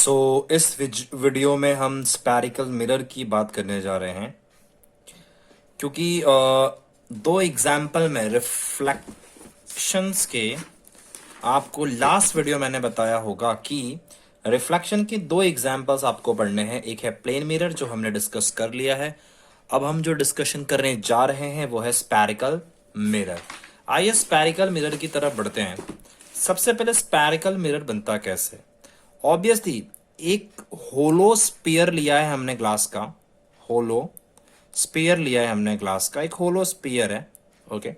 इस वीडियो में हम स्पैरिकल मिरर की बात करने जा रहे हैं क्योंकि दो एग्जाम्पल में रिफ्लेक्शंस के आपको लास्ट वीडियो मैंने बताया होगा कि रिफ्लेक्शन के दो एग्जाम्पल्स आपको पढ़ने हैं। एक है प्लेन मिरर जो हमने डिस्कस कर लिया है। अब हम जो डिस्कशन करने जा रहे हैं वो है स्पैरिकल मिरर। आइए स्पैरिकल मिरर की तरफ बढ़ते हैं। सबसे पहले स्पैरिकल मिरर बनता कैसे? ऑब्वियसली एक होलो स्फीयर लिया है हमने ग्लास का, होलो स्फीयर लिया है हमने ग्लास का, एक होलो स्फीयर है। ओके,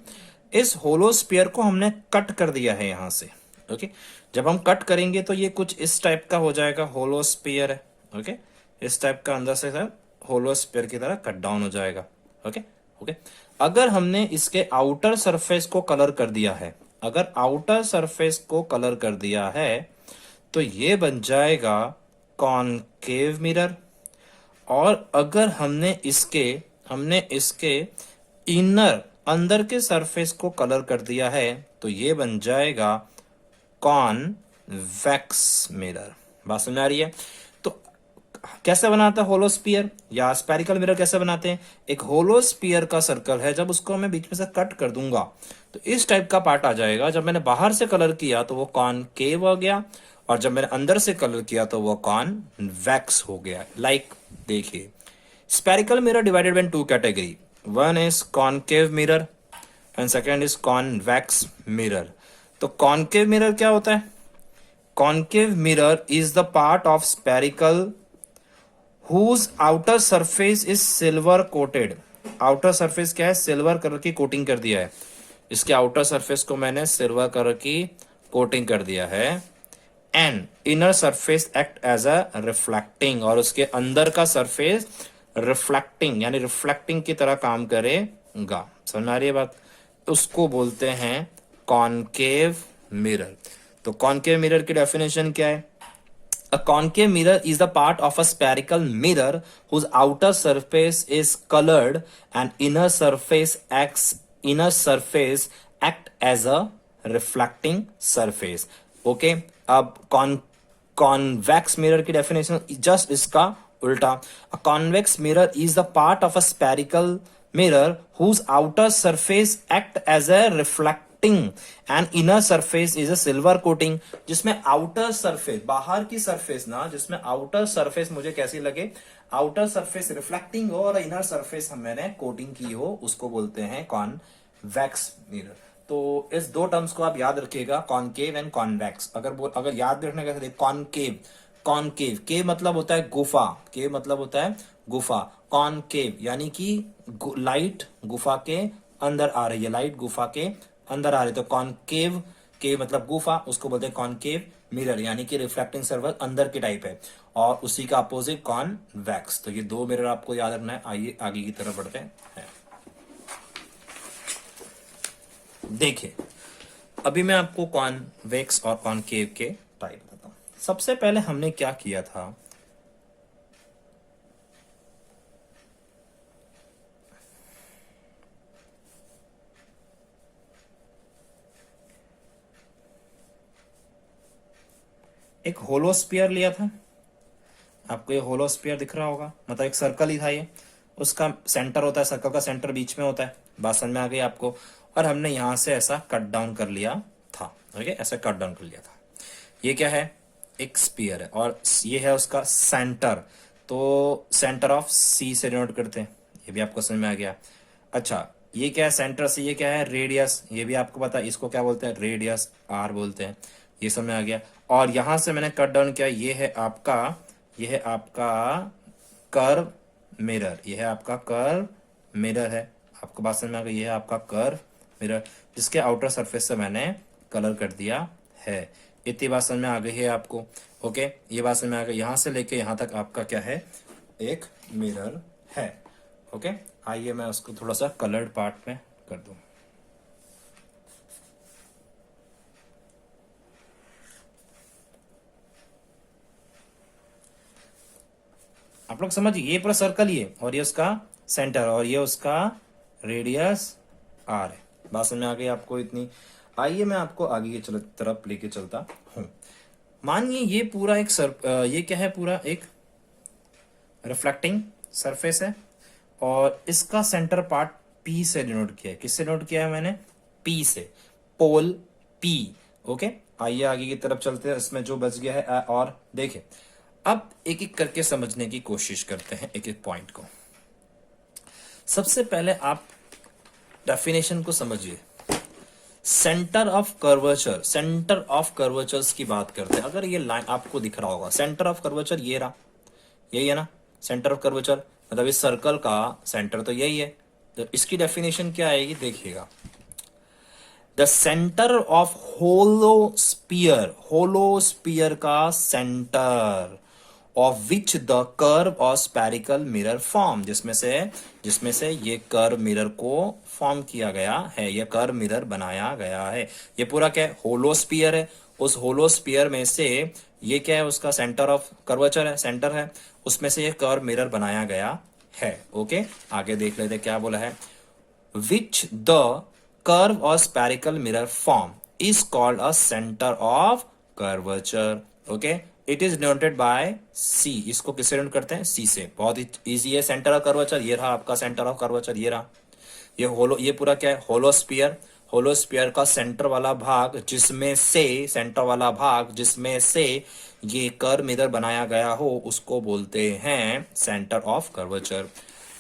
इस होलो स्फीयर को हमने कट कर दिया है यहां से। ओके, जब हम कट करेंगे तो ये कुछ इस टाइप का हो जाएगा, होलो स्फीयर है। ओके, इस टाइप का अंदर से सर होलो स्फीयर की तरह कट डाउन हो जाएगा। ओके ओके, अगर हमने इसके आउटर सरफेस को कलर कर दिया है, अगर आउटर सरफेस को कलर कर दिया है तो ये बन जाएगा कॉनकेव मिरर। और अगर हमने इसके इनर अंदर के सरफेस को कलर कर दिया है तो ये बन जाएगा कॉन्वेक्स मिरर। बात समझ आ रही है? तो कैसे बनाता है होलो स्फीयर या स्पेरिकल मिरर कैसे बनाते हैं? एक होलो स्फीयर का सर्कल है, जब उसको मैं बीच में से कट कर दूंगा तो इस टाइप का पार्ट आ जाएगा। जब मैंने बाहर से कलर किया तो वो कॉनकेव हो गया, और जब मैंने अंदर से कलर किया तो वो कॉन्वेक्स हो गया। लाइक देखिए, spherical mirror divided in two category. One is concave mirror and second is convex mirror. तो concave mirror क्या होता है? Concave mirror is the part of spherical whose outer surface is silver coated. outer surface क्या है? Silver colour की coating कर दिया है। इसके आउटर सरफेस को मैंने सिल्वर कलर की कोटिंग कर दिया है। And inner surface act as a reflecting, और उसके अंदर का सरफेस रिफ्लेक्टिंग यानी रिफ्लेक्टिंग की तरह काम करेगा। समझ आ रही है बात? उसको बोलते हैं कॉनकेव मिरर। तो कॉनकेव मिरर की डेफिनेशन क्या है? A concave mirror is the part of a spherical mirror whose outer surface is colored and inner surface act as a reflecting surface. Okay, अब convex mirror की definition just इसका उल्टा। A convex mirror is the part of a spherical mirror whose outer surface act as a reflecting and inner surface is a silver coating. जिसमें outer surface, बाहर की surface ना, जिसमें outer surface मुझे कैसी लगे, आउटर सरफेस रिफ्लेक्टिंग हो और इनर सरफेस मैंने कोटिंग की हो, उसको बोलते हैं कॉन्वेक्स मिरर। तो इस दो टर्म्स को आप याद रखिएगा, कॉनकेव एंड कॉन्वेक्स। अगर याद रखने का, कॉनकेव, कॉनकेव के मतलब होता है गुफा, के मतलब होता है गुफा। कॉनकेव यानी कि लाइट गुफा के अंदर आ रही है, लाइट गुफा के अंदर आ रही, तो कॉनकेव के मतलब गुफा, उसको बोलते हैं कॉनकेव मिरर, यानी कि रिफ्लेक्टिंग सर्कल अंदर की टाइप है। और उसी का अपोजिट कॉन्वेक्स। तो ये दो मिरर आपको याद रखना है। आइए आगे की तरफ बढ़ते हैं। देखिए, अभी मैं आपको कॉन्वेक्स और कॉनकेव के टाइप बताता हूं। सबसे पहले हमने क्या किया था, एक होलो स्फीयर लिया था। आपको ये होलो स्फीयर दिख रहा होगा, मतलब एक सर्कल ही था ये, उसका सेंटर होता है, सर्कल का सेंटर बीच में होता है। बात समझ में आ गई आपको? और हमने यहां से ऐसा कट डाउन कर लिया था। ओके, ऐसा कट डाउन कर लिया था। ये क्या है? एक स्फीयर है, और ये है उसका सेंटर। तो सेंटर ऑफ सी से डिनोट करते हैं, ये भी आपको समझ में आ गया। अच्छा, ये क्या है? सेंटर से ये क्या है? रेडियस, ये भी आपको पता है, इसको क्या बोलते हैं? रेडियस आर बोलते हैं। ये समझ में आ गया। और यहां से मैंने कट डाउन किया, ये है आपका कर्व मिरर, ये है आपका कर्व मिरर है। आपको बात समझ में आ गई? ये है आपका कर्व मिरर, जिसके आउटर सरफेस से मैंने कलर कर दिया है। इतनी बात समझ में आ गई है आपको? ओके, ये बात समझ में आ गई। यहां से लेके यहां तक आपका क्या है? एक मिरर है। ओके, आइए मैं उसको थोड़ा सा कलर्ड पार्ट में कर दूं। आप लोग समझिए, ये पूरा सर्कल ही है, और ये उसका सेंटर, और ये उसका रेडियस आर है। बात समझ में आ गई आपको इतनी? आइए मैं आपको आगे की तरफ लेके चलता हूं। मानिए ये पूरा एक ये क्या है, पूरा एक रिफ्लेक्टिंग सरफेस है और इसका सेंटर पार्ट पी से डिनोट किया है। किससे नोट किया है मैंने? पी से, पोल पी। ओके, आइए आगे की तरफ चलते हैं, इसमें जो बच गया है और देखें। अब एक एक करके समझने की कोशिश करते हैं एक एक पॉइंट को। सबसे पहले आप डेफिनेशन को समझिए। Centre of curvature, centre of curvatures की बात करते हैं। अगर ये लाइन आपको दिख रहा होगा, सेंटर ऑफ कर्वेचर ये रहा, यही है ना सेंटर ऑफ कर्वेचर, मतलब इस सर्कल का सेंटर तो यही है। तो इसकी डेफिनेशन क्या आएगी देखिएगा। The centre of hollow sphere का centre of which the curve और स्पेरिकल मिरर फॉर्म, जिसमें से ये कर्व मिरर को फॉर्म किया गया है, ये कर्व मिरर बनाया गया है। ये पूरा क्या है? होलो स्पीयर है। उस होलो स्पीयर में से ये क्या है? उसका सेंटर ऑफ कर्वेचर है, सेंटर है, उसमें से ये कर्व मिरर बनाया गया है। ओके, आगे देख लेते क्या बोला है। विच द कर्व और spherical mirror form is called a centre of curvature. Okay, it is denoted by C. इसको किससे डिनोट करते हैं? सी से। बहुत ही इजी है। सेंटर ऑफ कर्वेचर ये रहा आपका सेंटर ऑफ कर्वेचर, ये रहा। ये पूरा क्या है? होलो स्पीयर। होलो स्पीयर का सेंटर वाला भाग जिसमें से ये कर्व मिरर बनाया गया हो, उसको बोलते हैं सेंटर ऑफ कर्वेचर।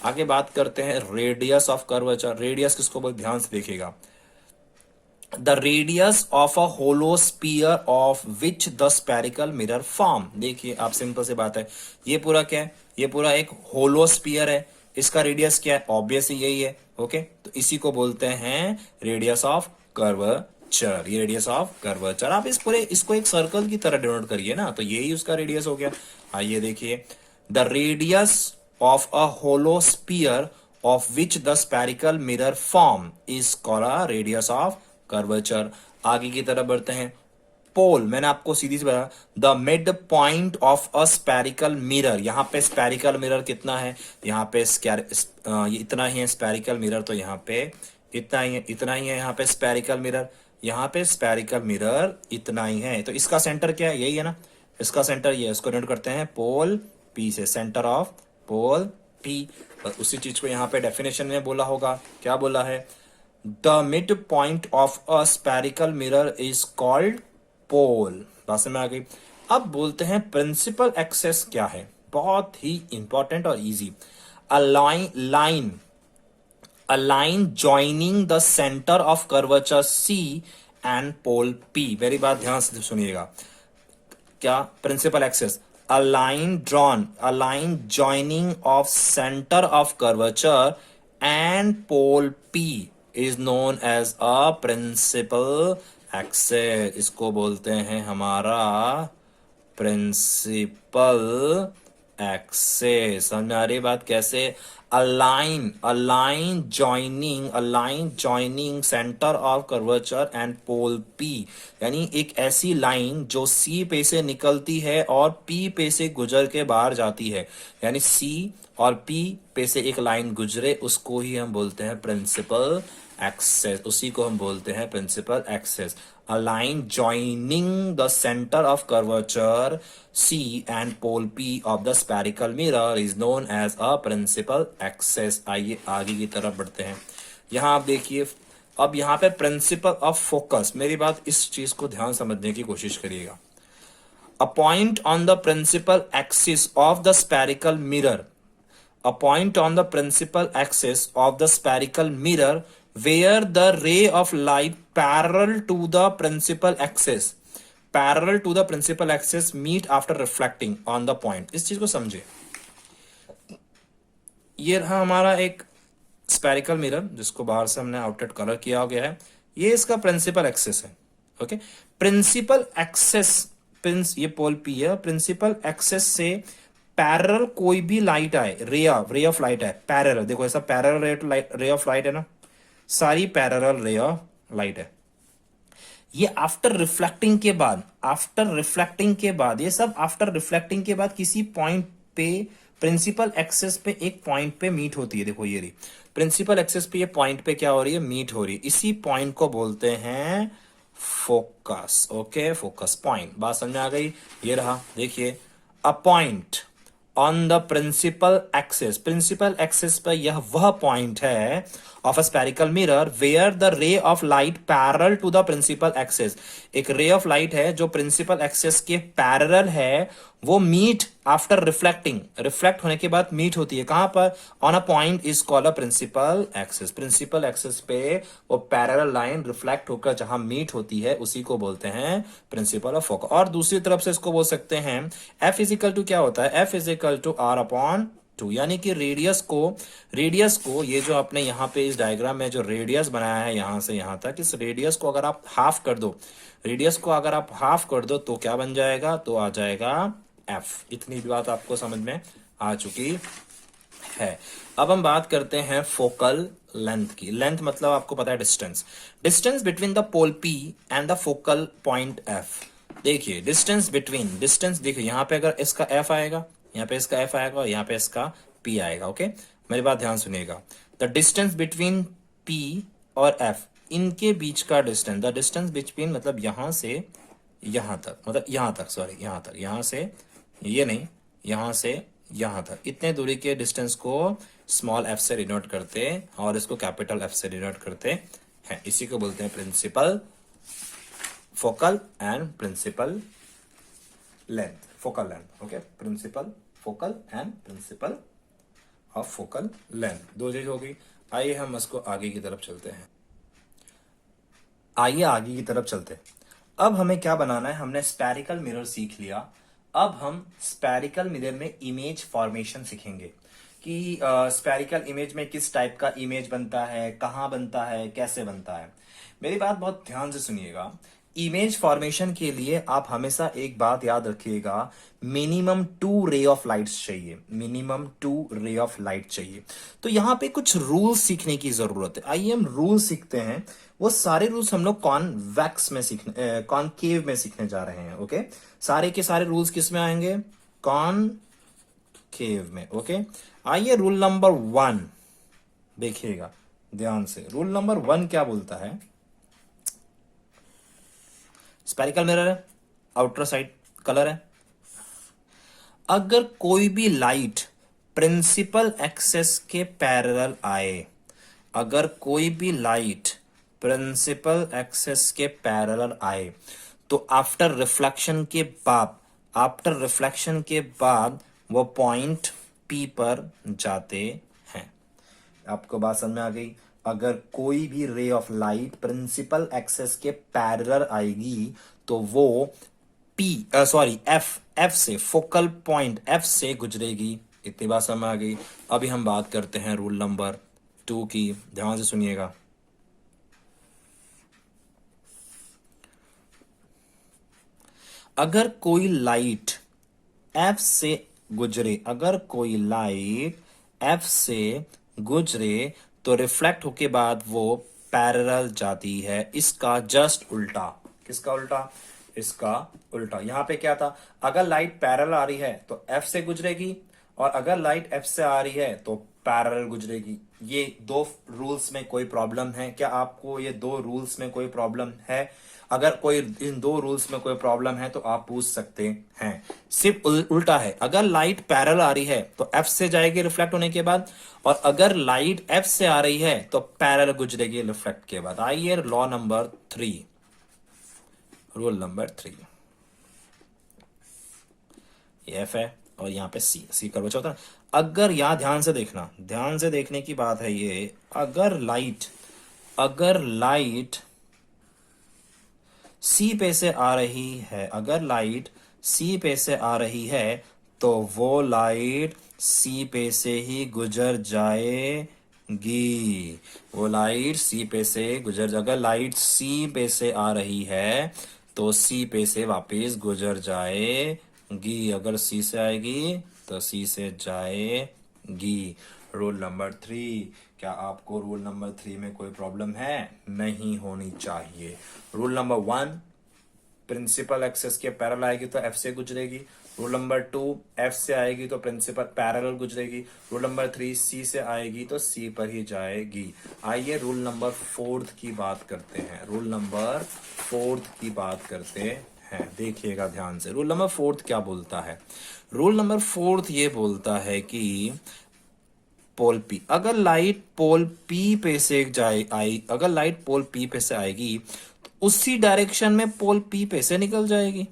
आगे बात करते हैं रेडियस ऑफ कर्वेचर। रेडियस किसको बोलते? ध्यान से देखिएगा। The radius of a hollow sphere of which the spherical mirror form. देखिए आप, सिंपल सी बात है। ये पूरा क्या है? ये पूरा एक होलो स्पीयर है। इसका रेडियस क्या है? ऑब्वियसली यही है। ओके, तो इसी को बोलते हैं रेडियस ऑफ कर्वेचर। ये रेडियस ऑफ कर्वेचर। आप इसको एक सर्कल की तरह डिनोट करिए ना, तो यही उसका रेडियस हो गया। आइए देखिए, the radius of a hollow sphere of which the spherical mirror form is called a radius of curvature। आगे की तरफ बढ़ते हैं। पोल, मैंने आपको सीधी सी बताया, the mid point of a spherical mirror. यहाँ पे स्पेरिकल मिरर कितना है? यहाँ पे ये इतना ही है स्पेरिकल मिरर, तो यहाँ पे इतना ही है यहाँ पे स्पेरिकल मिरर, यहाँ पे स्पेरिकल मिरर इतना ही है। तो इसका सेंटर क्या है? यही है ना, इसका सेंटर ये है। इसको नोट करते हैं पोल पी से, सेंटर ऑफ पोल पी। और उसी चीज को यहाँ पे डेफिनेशन में बोला होगा। क्या बोला है? The mid point of a spherical mirror is called pole. बात समझ में आ गई। अब बोलते हैं प्रिंसिपल एक्सेस क्या है। बहुत ही इंपॉर्टेंट और easy. A line joining the centre of curvature C and pole P. मेरी बात ध्यान से सुनिएगा। क्या principal axis? a line joining of center of curvature and pole P is known as a principal axis। इसको बोलते हैं हमारा प्रिंसिपल एक्सेस। समझ में आ रही बात? कैसे? a line joining center of curvature and pole P, यानी एक ऐसी लाइन जो C पे से निकलती है और P पे से गुजर के बाहर जाती है। यानी C और P पे से एक लाइन गुजरे, उसको ही हम बोलते हैं प्रिंसिपल एक्सेस। उसी को हम बोलते हैं principal axis. A line joining the center of curvature C and pole P of the spherical mirror is known as a principal axis। आइए आगे की तरफ बढ़ते हैं। यहाँ आप देखिए, अब यहाँ पे प्रिंसिपल ऑफ फोकस। मेरी बात, इस चीज को ध्यान समझने की कोशिश करिएगा। A point on the principal axis of the spherical mirror, a point on the principal axis of the spherical mirror where the ray of light parallel to the principal axis meet after reflecting on the point। इस चीज को समझे। ये रहा हमारा एक spherical mirror, जिसको बाहर से हमने आउटलेट कलर किया गया है। ये इसका प्रिंसिपल एक्सेस है। ओके, प्रिंसिपल एक्सेस, ये पोल पी है। प्रिंसिपल एक्सेस से पैरेलल कोई भी लाइट आए, रे ऑफ लाइट है पैरेलल। देखो ऐसा पैरेलल रे ऑफ लाइट है ना, सारी पैरेलल रे ऑफ लाइट है। ये आफ्टर रिफ्लेक्टिंग के बाद किसी पॉइंट पे, प्रिंसिपल एक्सेस पे एक पॉइंट पे मीट होती है। देखो ये रही प्रिंसिपल एक्सेस पे, ये पॉइंट पे क्या हो रही है? मीट हो रही है। इसी पॉइंट को बोलते हैं फोकस, ओके, फोकस पॉइंट। बात समझ में आ गई? ये रहा, देखिए, a point on the principal axis, principal axis पर यह वह पॉइंट है of a spherical mirror where the ray of light parallel to the principal axis. एक रे ऑफ लाइट है जो प्रिंसिपल एक्सिस के पैरेलल है, वो मीट आफ्टर रिफ्लेक्टिंग, रिफ्लेक्ट होने के बाद मीट होती है कहां पर? On a point is called a principal axis. Principal axis पे वो पैरेलल लाइन रिफ्लेक्ट होकर जहां मीट होती है उसी को बोलते हैं प्रिंसिपल ऑफ फोकस। और दूसरी तरफ से इसको बोल सकते हैं एफ इजिकल टू, क्या होता है? F is equal to R upon two, यानी कि रेडियस को ये जो आपने यहाँ पे इस डायग्राम में जो रेडियस बनाया है यहां से यहां तक, इस रेडियस को अगर आप हाफ कर दो, रेडियस को अगर आप हाफ कर दो तो क्या बन जाएगा? तो आ जाएगा एफ। इतनी बात आपको समझ में आ चुकी है। अब हम बात करते हैं फोकल लेंथ की। लेंथ मतलब आपको पता है distance, distance between the pole P and the focal point F. देखिए डिस्टेंस बिटवीन, डिस्टेंस देखिए यहाँ पे अगर इसका एफ आएगा, यहाँ पे इसका एफ आएगा और यहाँ पे इसका पी आएगा। ओके, मेरी बात ध्यान सुनिएगा। द डिस्टेंस बिटवीन पी और एफ, इनके बीच का डिस्टेंस, द डिस्टेंस बिटवीन मतलब यहां से यहां तक, मतलब यहां तक, सॉरी यहां तक, यहां से ये नहीं, यहां से यहां तक, इतने दूरी के डिस्टेंस को स्मॉल एफ से डिनोट करते हैं और इसको कैपिटल एफ से डिनोट करते हैं। इसी को बोलते हैं principal focal and principal length, focal length. Okay, principal focal and principal of focal length, दो चीज हो गई। आइए हम इसको आगे की तरफ चलते हैं, आइए आगे की तरफ चलते हैं। अब हमें क्या बनाना है? हमने स्पेरिकल मिरर सीख लिया, अब हम स्पेरिकल मिरर में इमेज फॉर्मेशन सीखेंगे कि स्पेरिकल इमेज में किस टाइप का इमेज बनता है, कहां बनता है, कैसे बनता है। मेरी बात बहुत ध्यान से सुनिएगा। इमेज फॉर्मेशन के लिए आप हमेशा एक बात याद रखिएगा, मिनिमम 2 रे ऑफ लाइट्स चाहिए, मिनिमम 2 रे ऑफ लाइट चाहिए। तो यहां पे कुछ रूल्स सीखने की जरूरत है। आइए हम रूल सीखते हैं। वो सारे रूल्स हम लोग कॉन्वेक्स में सीखने, कॉनकेव में सीखने जा रहे हैं। ओके, सारे के सारे रूल्स किस में आएंगे? कॉनकेव में। ओके, आइए रूल नंबर 1 देखिएगा ध्यान से। रूल नंबर 1 क्या बोलता है? स्पेरिकल मिरर है, आउटर साइड कलर है, अगर कोई भी लाइट प्रिंसिपल एक्सेस के पैरेलल आए, अगर कोई भी लाइट प्रिंसिपल एक्सेस के पैरेलल आए, तो आफ्टर रिफ्लेक्शन के बाद, आफ्टर रिफ्लेक्शन के बाद वो पॉइंट पी पर जाते हैं। आपको बात समझ में आ गई? अगर कोई भी ray of light principal axis के पैरेलल आएगी तो वो पी, सॉरी एफ से, फोकल पॉइंट एफ से गुजरेगी। इतनी बात समझ में आ गई? अभी हम बात करते हैं रूल नंबर 2 की, ध्यान से सुनिएगा। अगर कोई लाइट एफ से गुजरे, अगर कोई लाइट एफ से गुजरे तो रिफ्लेक्ट होके बाद वो पैरेलल जाती है। इसका जस्ट उल्टा, किसका उल्टा? इसका उल्टा। यहां पे क्या था? अगर लाइट पैरेलल आ रही है तो एफ से गुजरेगी, और अगर लाइट एफ से आ रही है तो पैरेलल गुजरेगी। ये दो रूल्स में कोई प्रॉब्लम है क्या आपको? ये दो रूल्स में कोई प्रॉब्लम है? अगर कोई इन दो रूल्स में कोई प्रॉब्लम है तो आप पूछ सकते हैं। सिर्फ उल्टा है, अगर लाइट पैरेलल आ रही है तो एफ से जाएगी रिफ्लेक्ट होने के बाद, और अगर लाइट एफ से आ रही है तो पैरेलल गुजरेगी रिफ्लेक्ट के बाद। आइए लॉ नंबर 3, रूल नंबर 3, ये एफ है और यहाँ पे सी कर बचा होता है। अगर यहां ध्यान से देखना, ध्यान से देखने की बात है ये, अगर लाइट सी पे से आ रही है, अगर लाइट सी पे से आ रही है तो वो लाइट सी पे से ही गुजर जाएगी, वो लाइट सी पे से गुजर, अगर लाइट सी पे से आ रही है तो सी पे से वापस गुजर जाएगी, अगर सी से आएगी तो सी से जाएगी। रूल नंबर 3, क्या आपको रूल नंबर 3 में कोई प्रॉब्लम है? नहीं होनी चाहिए। रूल नंबर 1, प्रिंसिपल एक्सेस के पैरेलल आएगी तो एफ से गुजरेगी। रूल नंबर 2 एफ से आएगी तो प्रिंसिपल पैरेलल गुजरेगी। रूल नंबर 3 सी से आएगी तो सी पर ही जाएगी। आइए रूल नंबर 4 की बात करते हैं। रूल नंबर 4 की बात करते हैं, देखिएगा ध्यान से। रूल नंबर 4 क्या बोलता है? रूल नंबर 4 ये बोलता है कि पोल पी, अगर लाइट पोल पी पे से अगर लाइट पोल पी पे से आएगी तो उसी डायरेक्शन में पोल पी पे से निकल जाएगी।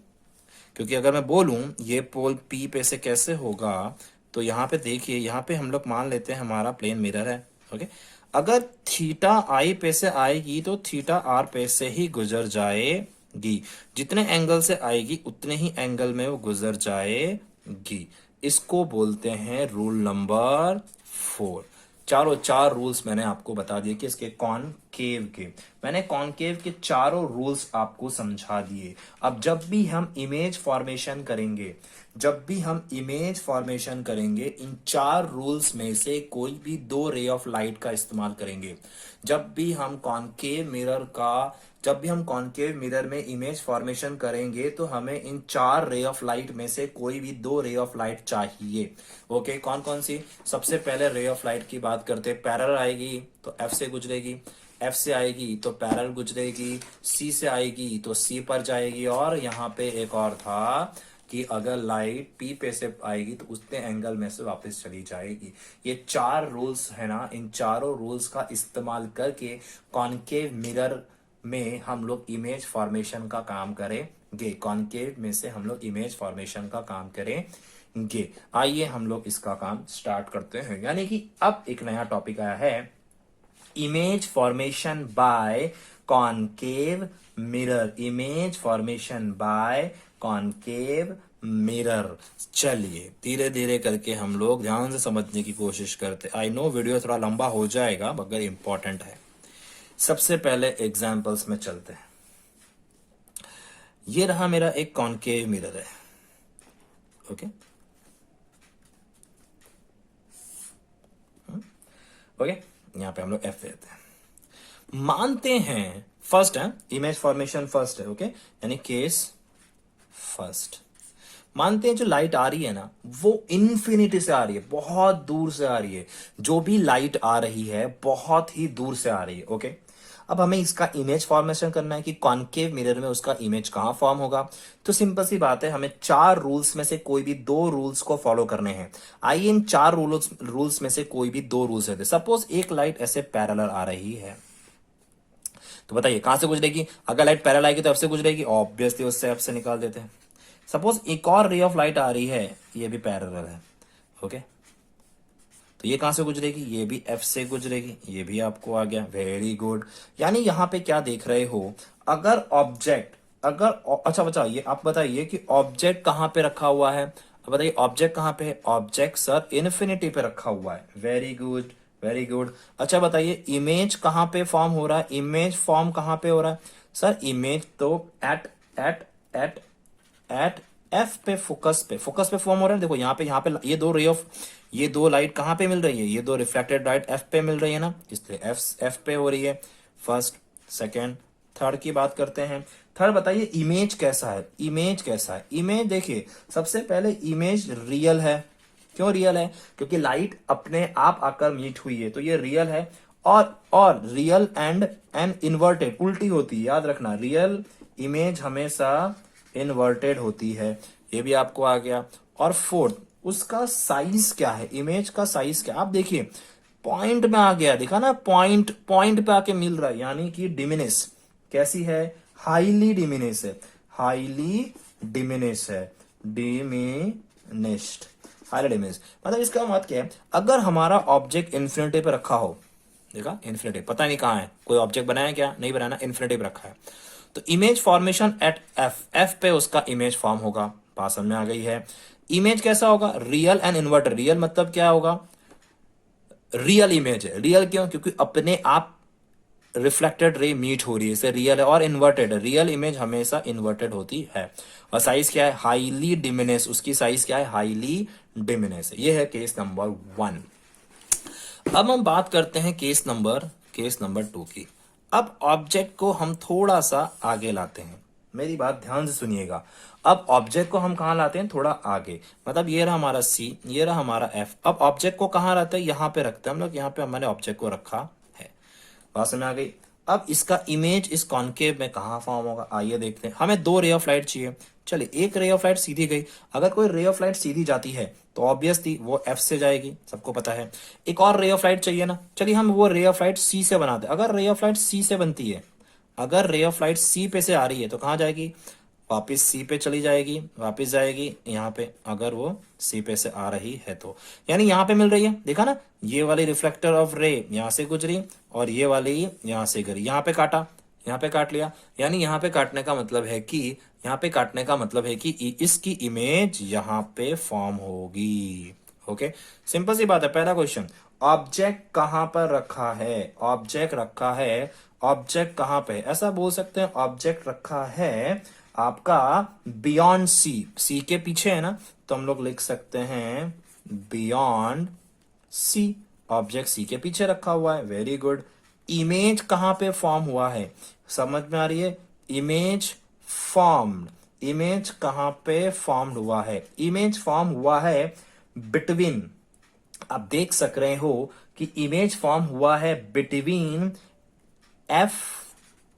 क्योंकि अगर मैं बोलूं ये पोल पी पे से कैसे होगा, तो यहाँ पे देखिए, यहाँ पे हम लोग मान लेते हैं हमारा प्लेन मिरर है। ओके, अगर थीटा आई पे से आएगी तो थीटा आर पे से ही गुजर जाएगी। जितने एंगल से आएगी उतने ही एंगल में वो गुजर जाएगी। इसको बोलते हैं रूल नंबर 4। चारों चार रूल्स मैंने आपको बता दिए कि इसके कॉनकेव के, मैंने कॉनकेव के चारों रूल्स आपको समझा दिए। अब जब भी हम इमेज फॉर्मेशन करेंगे, इन चार रूल्स में से कोई भी 2 रे ऑफ लाइट का इस्तेमाल करेंगे। जब भी हम कॉनकेव मिरर में इमेज फॉर्मेशन करेंगे तो हमें इन 4 रे ऑफ लाइट में से कोई भी 2 रे ऑफ लाइट चाहिए। ओके, कौन कौन सी? सबसे पहले रे ऑफ लाइट की बात करते हैं। पैरेलल आएगी तो एफ से गुजरेगी, एफ से आएगी तो पैरेलल गुजरेगी, सी से आएगी तो सी पर जाएगी, और यहाँ पे एक और था कि अगर लाइट पी पे से आएगी तो उतने एंगल में से वापस चली जाएगी। ये 4 रूल्स है ना, इन चारों रूल्स का इस्तेमाल करके कॉनकेव मिरर में हम लोग इमेज फॉर्मेशन का काम करेंगे। कॉनकेव में से हम लोग इमेज फॉर्मेशन का काम करेंगे। आइए हम लोग इसका काम स्टार्ट करते हैं। यानी कि अब एक नया टॉपिक आया है, image formation by concave mirror. Image formation by concave mirror. चलिए धीरे धीरे करके हम लोग ध्यान से समझने की कोशिश करते। आई नो वीडियो थोड़ा लंबा हो जाएगा मगर इंपॉर्टेंट है। सबसे पहले एग्जाम्पल्स में चलते हैं। ये रहा मेरा एक कॉनकेव मिरर है। ओके ओके, यहां पे हम लोग एफ देते हैं। मानते हैं फर्स्ट है इमेज फॉर्मेशन, फर्स्ट है। ओके, यानी केस फर्स्ट। मानते हैं जो लाइट आ रही है ना वो इन्फिनिटी से आ रही है, बहुत दूर से आ रही है। जो भी लाइट आ रही है बहुत ही दूर से आ रही है। ओके, अब हमें इसका इमेज फॉर्मेशन करना है कि कॉनकेव मिरर में उसका इमेज कहां फॉर्म होगा। तो सिंपल सी बात है, हमें 4 रूल्स में से कोई भी 2 रूल्स को फॉलो करने हैं। आइए इन 4 रूल्स में से कोई भी 2 रूल्स है। सपोज एक लाइट ऐसे पैरेलल आ रही है, तो बताइए कहां से गुजरेगी? अगर लाइट पैरेलल आएगी तो एफ से गुजरेगी, ऑब्वियसली उससे एफ से निकाल देते हैं। सपोज एक और रे ऑफ लाइट आ रही है, ये भी पैरेलल है। ओके, तो ये कहां से गुजरेगी? ये भी एफ से गुजरेगी, ये भी आपको आ गया। Very good. यानी यहां पे क्या देख रहे हो, अगर ऑब्जेक्ट, अच्छा बचा ये आप बताइए कि ऑब्जेक्ट कहां पे रखा हुआ है। अब बताइए ऑब्जेक्ट कहां पे है? ऑब्जेक्ट सर इन्फिनिटी पे रखा हुआ है। Very good, very good. अच्छा बताइए इमेज कहां पे फॉर्म हो रहा है? इमेज फॉर्म कहां पे हो रहा है? सर इमेज तो at at at at F पे, फोकस पे फॉर्म हो रहा है। देखो यहाँ पे ये 2 लाइट कहां पे मिल रही है? ये 2 रिफ्लेक्टेड लाइट एफ पे मिल रही है ना, इसलिए एफ पे हो रही है। फर्स्ट, सेकेंड, थर्ड की बात करते हैं। थर्ड बताइए इमेज कैसा है? इमेज देखिए, सबसे पहले इमेज रियल है। क्यों रियल है? क्योंकि लाइट अपने आप आकर मीट हुई है, तो ये रियल है। और रियल एंड इन्वर्टेड उल्टी होती है, याद रखना। रियल इमेज हमेशा इन्वर्टेड होती है, ये भी आपको आ गया। और फोर्थ, उसका साइज क्या है? इमेज का साइज क्या? आप देखिए पॉइंट में आ गया, देखा ना, पॉइंट पे आके मिल रहा है, यानी कि डिमिनिश कैसी है? हाईली डिमिनिश है, मतलब इसका मतलब क्या है? अगर हमारा ऑब्जेक्ट इन्फिनिटी पे रखा हो, देखा इन्फिनिटी, पता नहीं कहां है, कोई ऑब्जेक्ट बनाया क्या? नहीं बनाया, इन्फिनिटी पे रखा है, तो इमेज फॉर्मेशन एट एफ पे उसका इमेज फॉर्म होगा। बात समझ में आ गई है? इमेज कैसा होगा? Real and inverted. रियल मतलब क्या होगा? रियल इमेज है। रियल क्यों? क्योंकि अपने आप रिफ्लेक्टेड रे मीट हो रही है, इसे रियल है। और इन्वर्टेड, रियल इमेज हमेशा इन्वर्टेड होती है। और साइज क्या है? Highly diminish. उसकी साइज क्या है? Highly diminish. ये है केस नंबर 1। अब हम बात करते हैं केस नंबर 2 की। अब ऑब्जेक्ट को हम थोड़ा सा आगे लाते हैं। मेरी बात ध्यान से सुनिएगा। अब ऑब्जेक्ट को हम कहाँ लाते हैं, थोड़ा आगे, मतलब ये रहा हमारा सी, ये रहा हमारा एफ। अब ऑब्जेक्ट को कहाँ रखते हैं, यहाँ पे रखते हैं हम लोग, यहाँ पे हमने ऑब्जेक्ट को रखा है। बात समझ आ गई। अब इसका इमेज इस कॉन्केव में कहाँ फॉर्म होगा, आइए देखते हैं। हमें दो रे ऑफ लाइट चाहिए, चलिए एक रे ऑफ लाइट सीधी गई। अगर कोई रे ऑफ लाइट सीधी जाती है तो ऑब्वियसली वो एफ से जाएगी, सबको पता है। एक और रे ऑफ लाइट चाहिए ना, चलिए हम वो रे ऑफ लाइट सी से बनाते हैं। अगर रे ऑफ लाइट सी से बनती है, अगर रे ऑफ लाइट सी पे से आ रही है तो कहाँ जाएगी, वापिस सी पे चली जाएगी, वापिस जाएगी यहाँ पे, अगर वो सी पे से आ रही है तो। यानी यहाँ पे मिल रही है, देखा ना, ये वाली रिफ्लेक्टर ऑफ रे यहाँ से गुजरी और ये वाली यहाँ से गई, यहाँ पे काटा, यहाँ पे काट लिया। यानी यहाँ पे काटने का मतलब है कि, यहाँ पे काटने का मतलब है कि इसकी इमेज यहाँ पे फॉर्म होगी। ओके, सिंपल सी बात है। पहला क्वेश्चन, ऑब्जेक्ट कहां पर रखा है, ऑब्जेक्ट रखा है, ऑब्जेक्ट कहां पे, ऐसा बोल सकते हैं ऑब्जेक्ट रखा है आपका बियॉन्ड सी, सी के पीछे है ना, तो हम लोग लिख सकते हैं बियॉन्ड सी, ऑब्जेक्ट सी के पीछे रखा हुआ है। Very good. इमेज कहां पे फॉर्म हुआ है, समझ में आ रही है, इमेज फॉर्म्ड, इमेज कहां पे फॉर्म्ड हुआ है, इमेज फॉर्म हुआ है बिटवीन, आप देख सक रहे हो कि इमेज फॉर्म हुआ है between F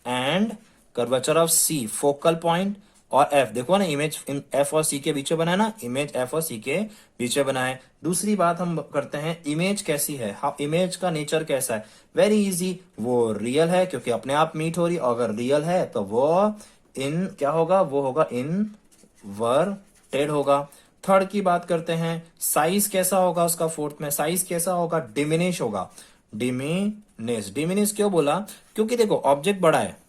and curvature of C, focal point और एफ। देखो ना, इमेज इन एफ और सी के बीच में बना है ना, इमेज एफ और सी के बीच में बना है। दूसरी बात हम करते हैं, इमेज कैसी है, हाँ इमेज का नेचर कैसा है, वेरी इजी, वो रियल है क्योंकि अपने आप मीट हो रही, और अगर रियल है तो वो इन क्या होगा, वो होगा इनवर्टेड होगा। थर्ड की बात करते हैं, साइज कैसा होगा उसका, फोर्थ में साइज कैसा होगा, डिमिनिश होगा, डिमिनिश। डिमिनिश क्यों बोला, क्योंकि देखो ऑब्जेक्ट बड़ा है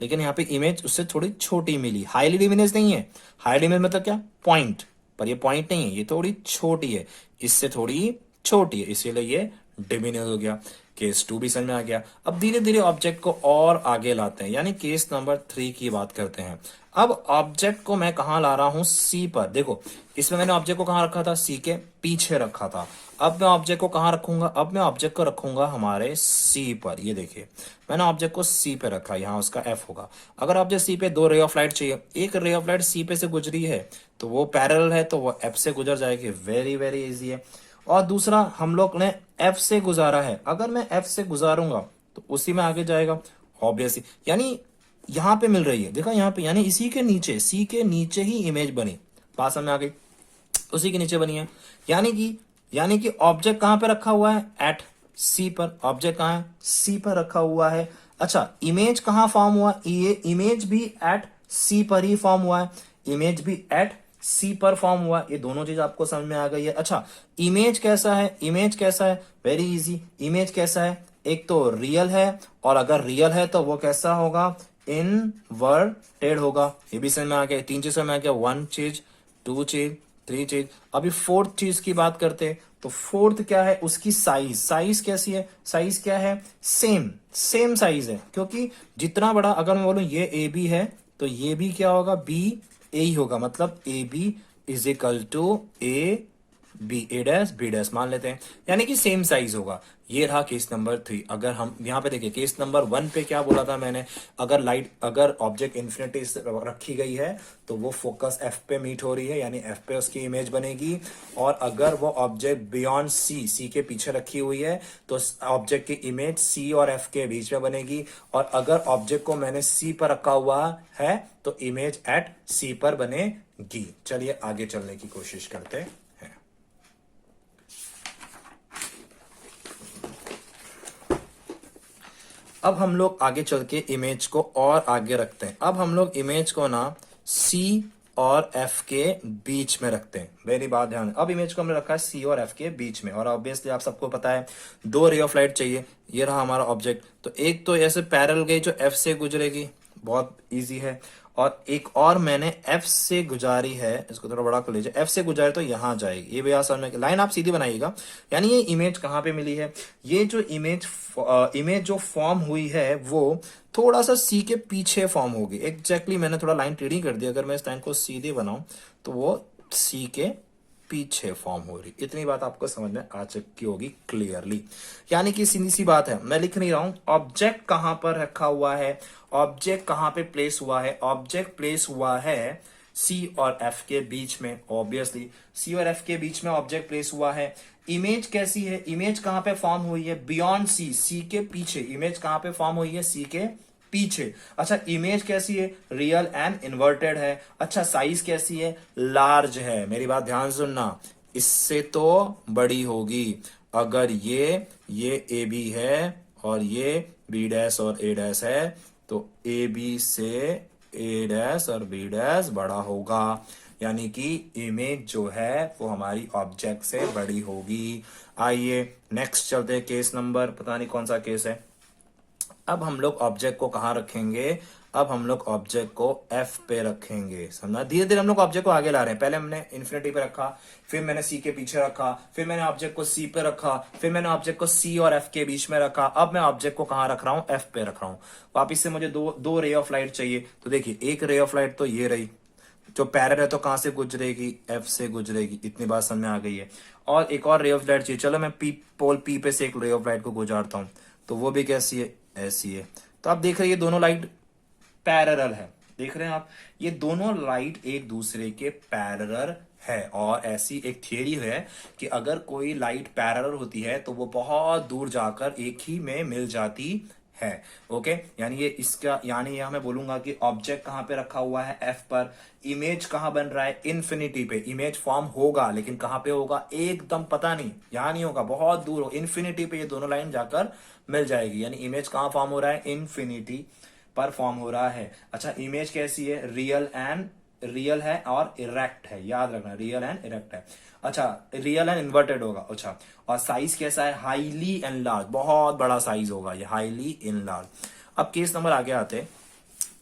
लेकिन यहाँ पे इमेज उससे थोड़ी छोटी मिली, हाईली डिमिनिश नहीं है। हाई डिमिनिश मतलब क्या, पॉइंट, पर ये पॉइंट नहीं है, ये थोड़ी छोटी है, इससे थोड़ी छोटी है, इसीलिए ये डिमिनिश हो गया। केस 2 भी समझ में आ गया। अब धीरे धीरे ऑब्जेक्ट को और आगे लाते हैं, यानी केस नंबर 3 की बात करते हैं। अब ऑब्जेक्ट को मैं कहां ला रहा हूं, सी पर। देखो इसमें मैंने ऑब्जेक्ट को कहां रखा था, सी के पीछे रखा था। अब मैं ऑब्जेक्ट को कहां रखूंगा, अब मैं ऑब्जेक्ट को रखूंगा हमारे सी पर। ये देखिए मैंने ऑब्जेक्ट को सी पे रखा, यहाँ उसका एफ होगा। अगर ऑब्जेक्ट सी पे दो रे ऑफ लाइट चाहिए, एक रे ऑफ लाइट सी पे से गुजरी है तो वो पैरेलल है तो वो एफ से गुजर जाएगी, वेरी वेरी इजी है। और दूसरा हम लोग ने एफ से गुजारा है, अगर मैं एफ से गुजारूंगा तो उसी में आगे जाएगा ऑब्वियसली। यानी यहां पे मिल रही है, देखा यहाँ पे, यानी इसी के नीचे, सी के नीचे ही इमेज बनी, बात समझ में आ गई, उसी के नीचे बनी है। यानी कि ऑब्जेक्ट कहां पे रखा हुआ है, एट सी पर, ऑब्जेक्ट कहां है, सी पर रखा हुआ है। अच्छा, इमेज कहां फॉर्म हुआ, ये इमेज भी एट सी पर ही फॉर्म हुआ है, इमेज भी एट सी पर फॉर्म हुआ, ये दोनों चीज आपको समझ में आ गई है। अच्छा, इमेज कैसा है, इमेज कैसा है, वेरी इजी, इमेज कैसा है, एक तो रियल है, और अगर रियल है तो वो कैसा होगा, इनवर्टेड होगा, ये भी समझ में आ गया। 3 चीज समझ में आ गया, 1 चीज, 2 चीज, 3 चीज। अभी फोर्थ चीज की बात करते हैं, तो फोर्थ क्या है, उसकी साइज, साइज कैसी है, साइज क्या है, सेम साइज है, क्योंकि जितना बड़ा, अगर मैं बोलूं ये ए बी है तो ये भी क्या होगा, बी ए ही होगा, मतलब A B is equal to A B, A dash B dash मान लेते हैं, यानी कि सेम साइज होगा। ये रहा केस नंबर 3। अगर हम यहाँ पे देखिए, केस नंबर 1 पे क्या बोला था मैंने, अगर ऑब्जेक्ट इन्फिनिटी रखी गई है तो वो फोकस एफ पे मीट हो रही है, यानी एफ पे उसकी इमेज बनेगी। और अगर वो ऑब्जेक्ट बियॉन्ड सी, सी के पीछे रखी हुई है तो ऑब्जेक्ट की इमेज सी और एफ के बीच में बनेगी। और अगर ऑब्जेक्ट को मैंने सी पर रखा हुआ है तो इमेज एट सी पर बनेगी। चलिए आगे चलने की कोशिश करते हैं। अब हम लोग आगे चल के इमेज को और आगे रखते हैं। अब हम लोग इमेज को ना C और F के बीच में रखते हैं, मेरी बात ध्यान। अब इमेज को हमने रखा है C और F के बीच में, और ऑब्वियसली आप सबको पता है दो रे ऑफ लाइट चाहिए। ये रहा हमारा ऑब्जेक्ट, तो एक तो ऐसे पैरेलल गई जो F से गुजरेगी, बहुत इजी है, और एक और मैंने F से गुजारी है, इसको थोड़ा बड़ा कर लीजिए, F से गुजारी तो यहां जाएगी, ये भी आसान में लाइन आप सीधी बनाइएगा। यानी ये इमेज कहां पे मिली है, ये जो इमेज जो फॉर्म हुई है वो थोड़ा सा C के पीछे फॉर्म होगी। एग्जैक्टली मैंने थोड़ा लाइन टेढ़ी कर दी, अगर मैं इस लाइन को सीधे बनाऊं तो वो C के पीछे फॉर्म हो रही। इतनी बात आपको समझ में आ चुकी होगी क्लियरली। यानी कि सीधी सी बात है, मैं लिख नहीं रहा हूं ऑब्जेक्ट कहां पर रखा हुआ है, ऑब्जेक्ट कहां पे प्लेस हुआ है। ऑब्जेक्ट प्लेस हुआ है सी और एफ के बीच में। ऑब्वियसली सी और एफ के बीच में ऑब्जेक्ट प्लेस हुआ है। इमेज कैसी है, इमेज कहां पे फॉर्म हुई है, बियॉन्ड सी, सी के पीछे। इमेज कहां पे फॉर्म हुई है, सी के पीछे। अच्छा इमेज कैसी है, रियल एंड इन्वर्टेड है। अच्छा साइज कैसी है, लार्ज है। मेरी बात ध्यान सुनना, इससे तो बड़ी होगी। अगर ये ए बी है और ये बी डैश और ए डैश है, तो ए बी से ए डैश और बी डैश बड़ा होगा। यानी कि इमेज जो है वो हमारी ऑब्जेक्ट से बड़ी होगी। आइए नेक्स्ट चलते हैं, केस नंबर पता नहीं कौन सा केस है। अब हम लोग ऑब्जेक्ट को कहां रखेंगे, अब हम लोग ऑब्जेक्ट को एफ पे रखेंगे। समझा, धीरे धीरे हम लोग ऑब्जेक्ट को आगे ला रहे हैं। पहले हमने इन्फिनिटी पे रखा, फिर मैंने सी के पीछे रखा, फिर मैंने ऑब्जेक्ट को सी पे रखा, फिर मैंने ऑब्जेक्ट को सी और एफ के बीच में रखा। अब मैं ऑब्जेक्ट को कहां रख रहा हूं, एफ पे रख रहा हूं। वापिस से मुझे दो रे ऑफ लाइट चाहिए। तो देखिए एक रे ऑफ लाइट तो ये रही, जो पैरेलल है तो कहां से गुजरेगी, एफ से गुजरेगी। इतनी बात समझ में आ गई है। और एक और रे ऑफ लाइट चाहिए। चलो मैं पोल पी पे से एक रे ऑफ लाइट को गुजारता हूं, तो वो भी कैसी है, ऐसी है। तो आप देख रहे हैं ये दोनों लाइट पैरेलल है। देख रहे हैं आप, ये दोनों लाइट एक दूसरे के पैरेलल है। और ऐसी एक थियरी है कि अगर कोई लाइट पैरेलल होती है तो वो बहुत दूर जाकर एक ही में मिल जाती है। ओके, यानी ये इसका, यानी यहां मैं बोलूंगा कि ऑब्जेक्ट कहां पे रखा हुआ है, एफ पर। इमेज कहां बन रहा है, इन्फिनिटी पे। इमेज फॉर्म होगा लेकिन कहां पे होगा, एकदम पता नहीं, यहां नहीं होगा, बहुत दूर हो। इन्फिनिटी पे ये दोनों लाइन जाकर मिल जाएगी। यानी इमेज कहां फॉर्म हो रहा है, इन्फिनिटी पर फॉर्म हो रहा है। अच्छा इमेज कैसी है, रियल है और इरेक्ट है। याद रखना, रियल एंड इरेक्ट है। अच्छा रियल एंड इन्वर्टेड होगा। अच्छा और साइज कैसा है, हाईली एंड लार्ज, बहुत बड़ा साइज होगा ये, हाईली इन लार्ज। अब केस नंबर आगे आते,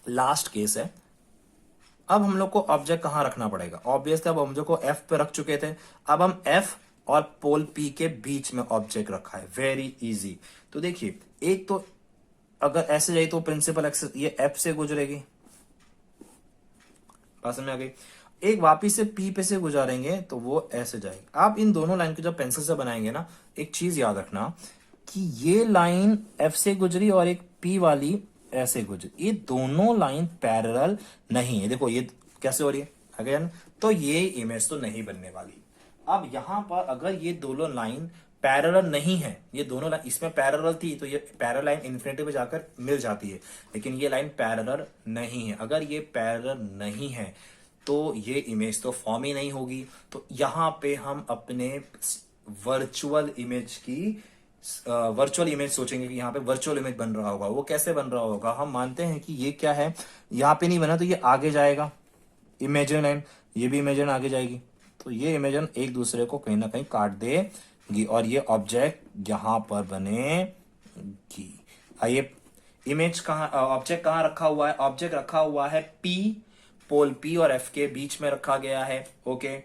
लास्ट केस है। अब हम लोग को ऑब्जेक्ट कहां रखना पड़ेगा, ऑब्वियसली अब हम जो को एफ पे रख चुके थे, अब हम एफ और पोल पी के बीच में ऑब्जेक्ट रखा है। Very easy. तो देखिए एक तो अगर ऐसे जाए तो प्रिंसिपल एक्सेस ये एफ से गुजरेगी, बात समझ में आ गई। एक वापिस से पी पे से गुजारेंगे तो वो ऐसे जाएगी। आप इन दोनों लाइन को जब पेंसिल से बनाएंगे ना, एक चीज याद रखना कि ये लाइन एफ से गुजरी और एक पी वाली ऐसे गुजरी, ये दोनों लाइन पैरेलल नहीं है। देखो ये कैसे हो रही है अगेन, तो ये इमेज तो नहीं बनने वाली। अब यहां पर अगर ये दोनों लाइन पैरेलल नहीं है, ये दोनों लाइन इसमें पैरेलल थी तो ये पैरेलल लाइन इन्फिनिटी पे जाकर मिल जाती है, लेकिन ये लाइन पैरेलल नहीं है। अगर ये पैरेलल नहीं है तो ये इमेज तो फॉर्म ही नहीं होगी। तो यहां पे हम अपने वर्चुअल इमेज सोचेंगे कि यहाँ पे वर्चुअल इमेज बन रहा होगा। वो कैसे बन रहा होगा, हम मानते हैं कि ये क्या है, यहाँ पे नहीं बना तो ये आगे जाएगा इमेजिन लाइन, ये भी इमेजिन आगे जाएगी, तो ये इमेजिन एक दूसरे को कहीं ना कहीं काट देगी और ये ऑब्जेक्ट यहां पर बनेगी। आइए इमेज कहां, ऑब्जेक्ट कहां रखा हुआ है, ऑब्जेक्ट रखा हुआ है पी, पोल पी और एफ के बीच में रखा गया है। ओके,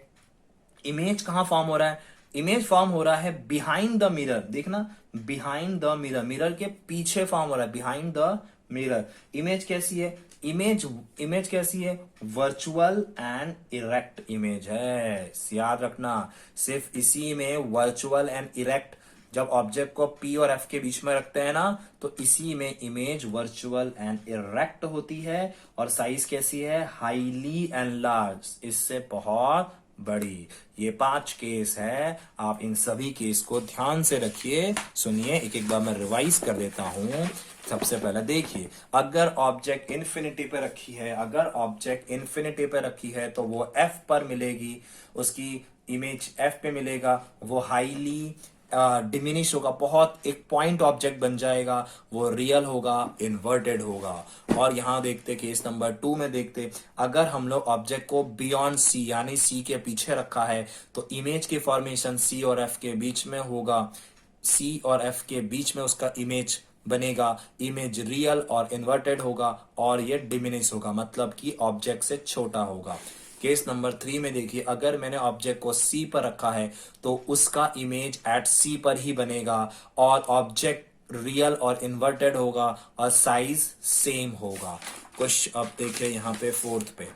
इमेज कहां फॉर्म हो रहा है, इमेज फॉर्म हो रहा है बिहाइंड द मिरर। देखना बिहाइंड द मिरर, मिरर के पीछे फॉर्म हो रहा है, बिहाइंड द मिरर। इमेज कैसी है, इमेज कैसी है, वर्चुअल एंड इरेक्ट इमेज है। याद रखना, सिर्फ इसी में वर्चुअल एंड इरेक्ट, जब ऑब्जेक्ट को पी और एफ के बीच में रखते हैं ना, तो इसी में इमेज वर्चुअल एंड इरेक्ट होती है। और साइज कैसी है, हाईली एंड लार्ज, इससे बहुत बड़ी। ये 5 केस है, आप इन सभी केस को ध्यान से रखिए, सुनिए। एक एक बार मैं रिवाइज कर देता हूं। सबसे पहले देखिए, अगर ऑब्जेक्ट इन्फिनिटी पे रखी है, अगर ऑब्जेक्ट इन्फिनिटी पे रखी है तो वो एफ पर मिलेगी, उसकी इमेज एफ पे मिलेगा, वो हाईली डिमिनिश होगा, बहुत एक पॉइंट ऑब्जेक्ट बन जाएगा, वो रियल होगा, इन्वर्टेड होगा। और यहां देखते केस नंबर 2 में देखते, अगर हम लोग ऑब्जेक्ट को बियॉन्ड सी यानी सी के पीछे रखा है तो इमेज की फॉर्मेशन सी और एफ के बीच में होगा, सी और एफ के बीच में उसका इमेज बनेगा, इमेज रियल और इन्वर्टेड होगा और ये डिमिनिश होगा, मतलब कि ऑब्जेक्ट से छोटा होगा। केस नंबर 3 में देखिए, अगर मैंने ऑब्जेक्ट को सी पर रखा है तो उसका इमेज एट सी पर ही बनेगा और ऑब्जेक्ट रियल और इन्वर्टेड होगा और साइज सेम होगा। कुछ अब देखिए यहाँ पे 4th पे,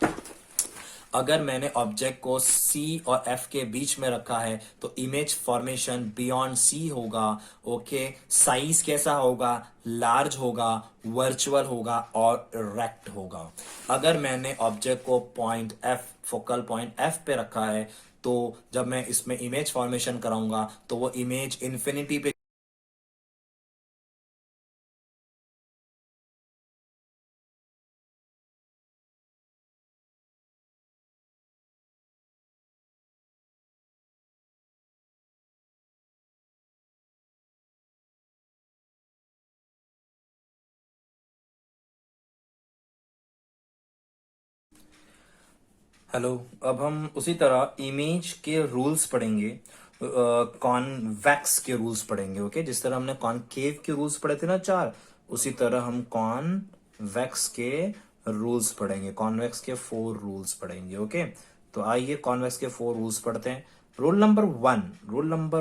अगर मैंने ऑब्जेक्ट को C और F के बीच में रखा है तो इमेज फॉर्मेशन बियॉन्ड C होगा। ओके, साइज कैसा होगा? लार्ज होगा, वर्चुअल होगा और रेक्ट होगा। अगर मैंने ऑब्जेक्ट को point F, focal point F पे रखा है, तो जब मैं इसमें इमेज फॉर्मेशन कराऊंगा तो वो इमेज इन्फिनिटी पे। हेलो। अब हम उसी तरह इमेज के रूल्स पढ़ेंगे, कॉन्वेक्स के रूल्स पढ़ेंगे। ओके, जिस तरह हमने कॉनकेव के रूल्स पढ़े थे ना चार, उसी तरह हम कॉन्वेक्स के रूल्स पढ़ेंगे। कॉन्वेक्स के 4 रूल्स पढ़ेंगे। ओके, तो आइए कॉन्वेक्स के 4 रूल्स पढ़ते हैं। रूल नंबर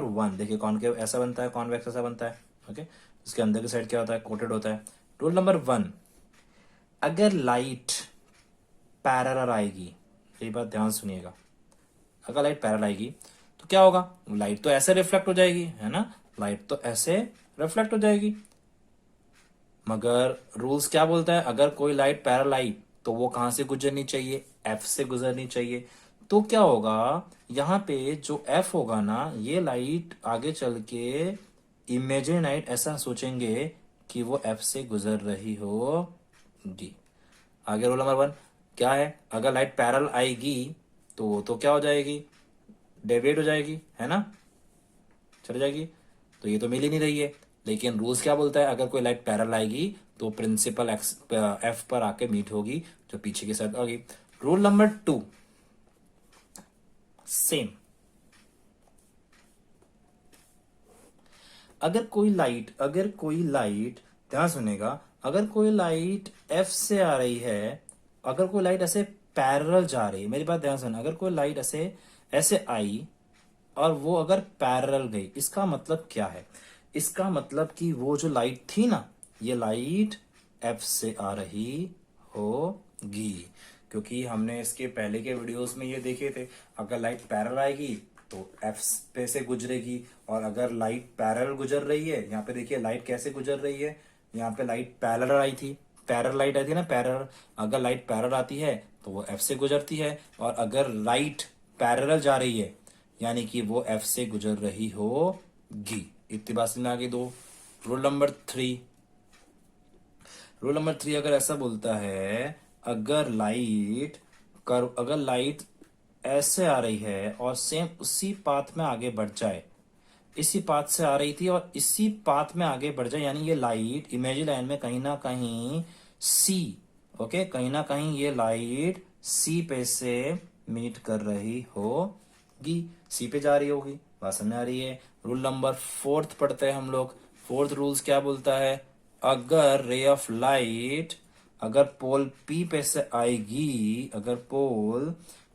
वन देखिए, कॉनकेव ऐसा बनता है, कॉन्वेक्स ऐसा बनता है। ओके, इसके अंदर की साइड क्या होता है? कोटेड होता है। रूल नंबर 1, अगर लाइट पैरेलल आएगी, ये बात ध्यान सुनिएगा, अगर लाइट पैरेलल आएगी तो क्या होगा? लाइट तो ऐसे रिफ्लेक्ट हो जाएगी, है ना? लाइट तो ऐसे रिफ्लेक्ट हो जाएगी। मगर रूल्स क्या बोलता है? अगर कोई लाइट पैरेलल आई तो वो कहां से गुजरनी चाहिए? एफ से गुजरनी चाहिए। तो क्या होगा, यहाँ पे जो एफ होगा ना, ये लाइट आगे चल के इमेजिन लाइट ऐसा सोचेंगे कि वो एफ से गुजर रही होगी। आगे रूल नंबर 1 क्या है? अगर लाइट पैरेलल आएगी तो क्या हो जाएगी? डेविएट हो जाएगी, है ना? चल जाएगी। तो ये तो मिल ही नहीं रही है। लेकिन रूल्स क्या बोलता है? अगर कोई लाइट पैरेलल आएगी तो प्रिंसिपल एक्स एफ पर आके मीट होगी, जो पीछे की साइड होगी। Rule number 2 same. अगर कोई लाइट ध्यान सुनेगा, अगर कोई लाइट एफ से आ रही है, अगर कोई लाइट ऐसे पैरेलल जा रही है, मेरी बात ध्यान सुन, अगर कोई लाइट ऐसे ऐसे आई और वो अगर पैरेलल गई, इसका मतलब क्या है? इसका मतलब कि वो जो लाइट थी ना, ये लाइट एफ से आ रही होगी। क्योंकि हमने इसके पहले के वीडियोस में ये देखे थे, अगर लाइट पैरेलल आएगी तो एफ पे से गुजरेगी। और अगर लाइट पैरेलल गुजर रही है, यहाँ पे देखिए लाइट कैसे गुजर रही है, यहाँ पे लाइट पैरेलल आई थी, पैरेलल लाइट आई थी ना, पैरेलल। अगर लाइट पैरेलल आती है तो वो एफ से गुजरती है, और अगर लाइट पैरेलल जा रही है यानी कि वो एफ से गुजर रही होगी। इतनी बात समझ में आ गई। दो। रूल नंबर 3 अगर ऐसा बोलता है, अगर लाइट ऐसे आ रही है और सेम उसी पाथ में आगे बढ़ जाए, इसी पाथ से आ रही थी और इसी पाथ में आगे बढ़ जाए, यानी ये लाइट इमेजिन लाइन में कहीं ना कहीं सी, ओके, कहीं ना कहीं ये लाइट सी पे से मीट कर रही होगी, सी पे जा रही होगी। बात समझ में आ रही है? रूल नंबर 4 पढ़ते हैं हम लोग। फोर्थ रूल्स क्या बोलता है? अगर रे ऑफ लाइट, अगर पोल पी पे से आएगी, अगर पोल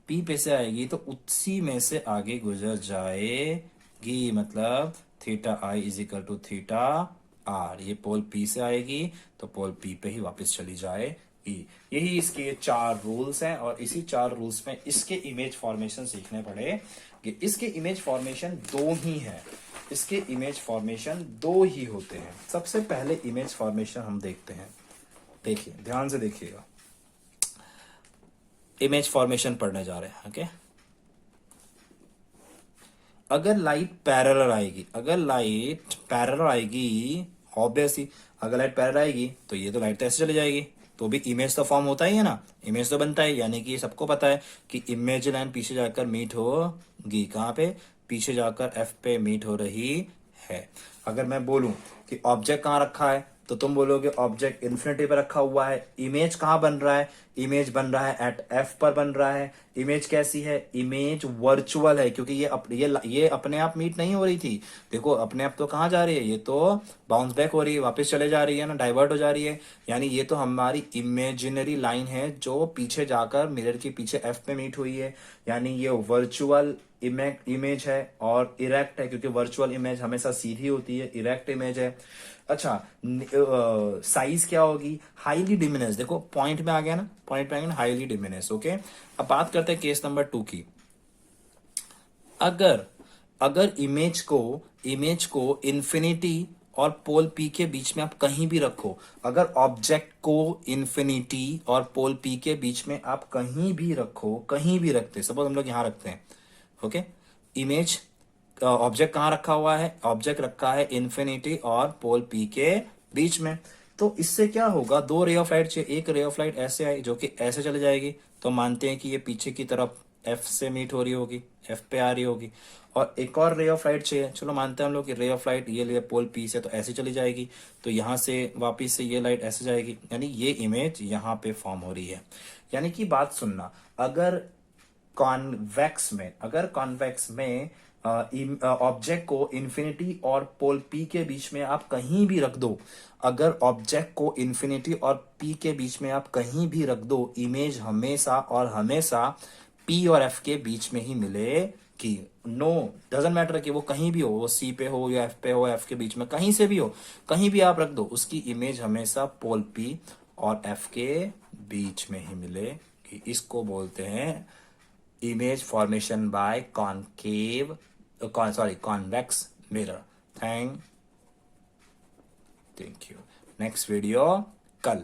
पी पे से आएगी तो उसी में से आगे गुजर जाएगी। मतलब theta I is equal to theta R. ये पोल पी से आएगी तो पोल पी पे ही वापस चली जाएगी। यही इसके 4 रूल्स हैं, और इसी 4 रूल्स में इसके इमेज फॉर्मेशन सीखने पड़े कि इसके इमेज फॉर्मेशन 2 ही है। इसके इमेज फॉर्मेशन 2 ही होते हैं। सबसे पहले इमेज फॉर्मेशन हम देखते हैं। देखिए, ध्यान से देखिएगा, इमेज फॉर्मेशन पढ़ने जा रहे हैं। ओके, अगर लाइट पैरेलल आएगी, अगर लाइट पैरेलल आएगी, ऑब्वियसली अगर लाइट पैरेलल आएगी तो ये तो लाइट तो ऐसे चली जाएगी, तो भी इमेज तो फॉर्म होता ही है ना, इमेज तो बनता है। यानी कि सबको पता है कि इमेज लाइन पीछे जाकर मीट होगी, कहाँ पे? पीछे जाकर एफ पे मीट हो रही है। अगर मैं बोलूं कि ऑब्जेक्ट कहाँ रखा है, तो तुम बोलोगे ऑब्जेक्ट इन्फिनिटी पर रखा हुआ है। इमेज कहाँ बन रहा है? इमेज बन रहा है एट एफ पर बन रहा है। इमेज कैसी है? इमेज वर्चुअल है, क्योंकि ये अपने आप मीट नहीं हो रही थी। देखो अपने आप तो कहाँ जा रही है, ये तो बाउंस बैक हो रही है, वापस चले जा रही है ना, डाइवर्ट हो जा रही है। यानी ये तो हमारी इमेजिनरी लाइन है जो पीछे जाकर मिरर के पीछे एफ पे मीट हुई है। यानी ये वर्चुअल इमेज है और इरेक्ट है, क्योंकि वर्चुअल इमेज हमेशा सीधी होती है, इरेक्ट इमेज है। अच्छा, साइज क्या होगी? Highly diminish. देखो पॉइंट में आ गया ना, पॉइंट पे आएंगे हाईली डिमिनिश। ओके, अब बात करते हैं केस नंबर 2 की। अगर अगर इमेज को इन्फिनिटी और पोल पी के बीच में आप कहीं भी रखो, अगर ऑब्जेक्ट को इन्फिनिटी और पोल पी के बीच में आप कहीं भी रखो, कहीं भी रखते, सपोज हम लोग यहां रखते हैं, ओके, इमेज ऑब्जेक्ट कहाँ रखा हुआ है, ऑब्जेक्ट रखा है इन्फिनिटी और पोल पी के बीच में, तो इससे क्या होगा, दो रे ऑफ लाइट चाहिए, एक रे ऑफ लाइट ऐसे आई जो कि ऐसे चले जाएगी, तो मानते हैं कि ये पीछे की तरफ एफ से मीट हो रही होगी, एफ पे आ रही होगी, और एक और रे ऑफ लाइट चाहिए, चलो मानते हैं हम लोग कि रे ऑफ लाइट ये ले पोल पी से, तो ऐसे चली जाएगी, तो यहाँ से वापिस से ये लाइट ऐसे जाएगी, यानी ये इमेज यहाँ पे फॉर्म हो रही है। यानी कि बात सुनना, अगर कॉन्वेक्स में ऑब्जेक्ट को इन्फिनिटी और पोल पी के बीच में आप कहीं भी रख दो, अगर ऑब्जेक्ट को इन्फिनिटी और पी के बीच में आप कहीं भी रख दो, इमेज हमेशा और हमेशा पी और एफ के बीच में ही मिलेगी। नो डजेंट मैटर कि वो कहीं भी हो, वो सी पे हो या एफ पे हो, एफ के बीच में कहीं से भी हो, कहीं भी आप रख दो, उसकी इमेज हमेशा पोल पी और एफ के बीच में ही मिलेगी। इसको बोलते हैं image formation by convex mirror। Thank you। Next video कल।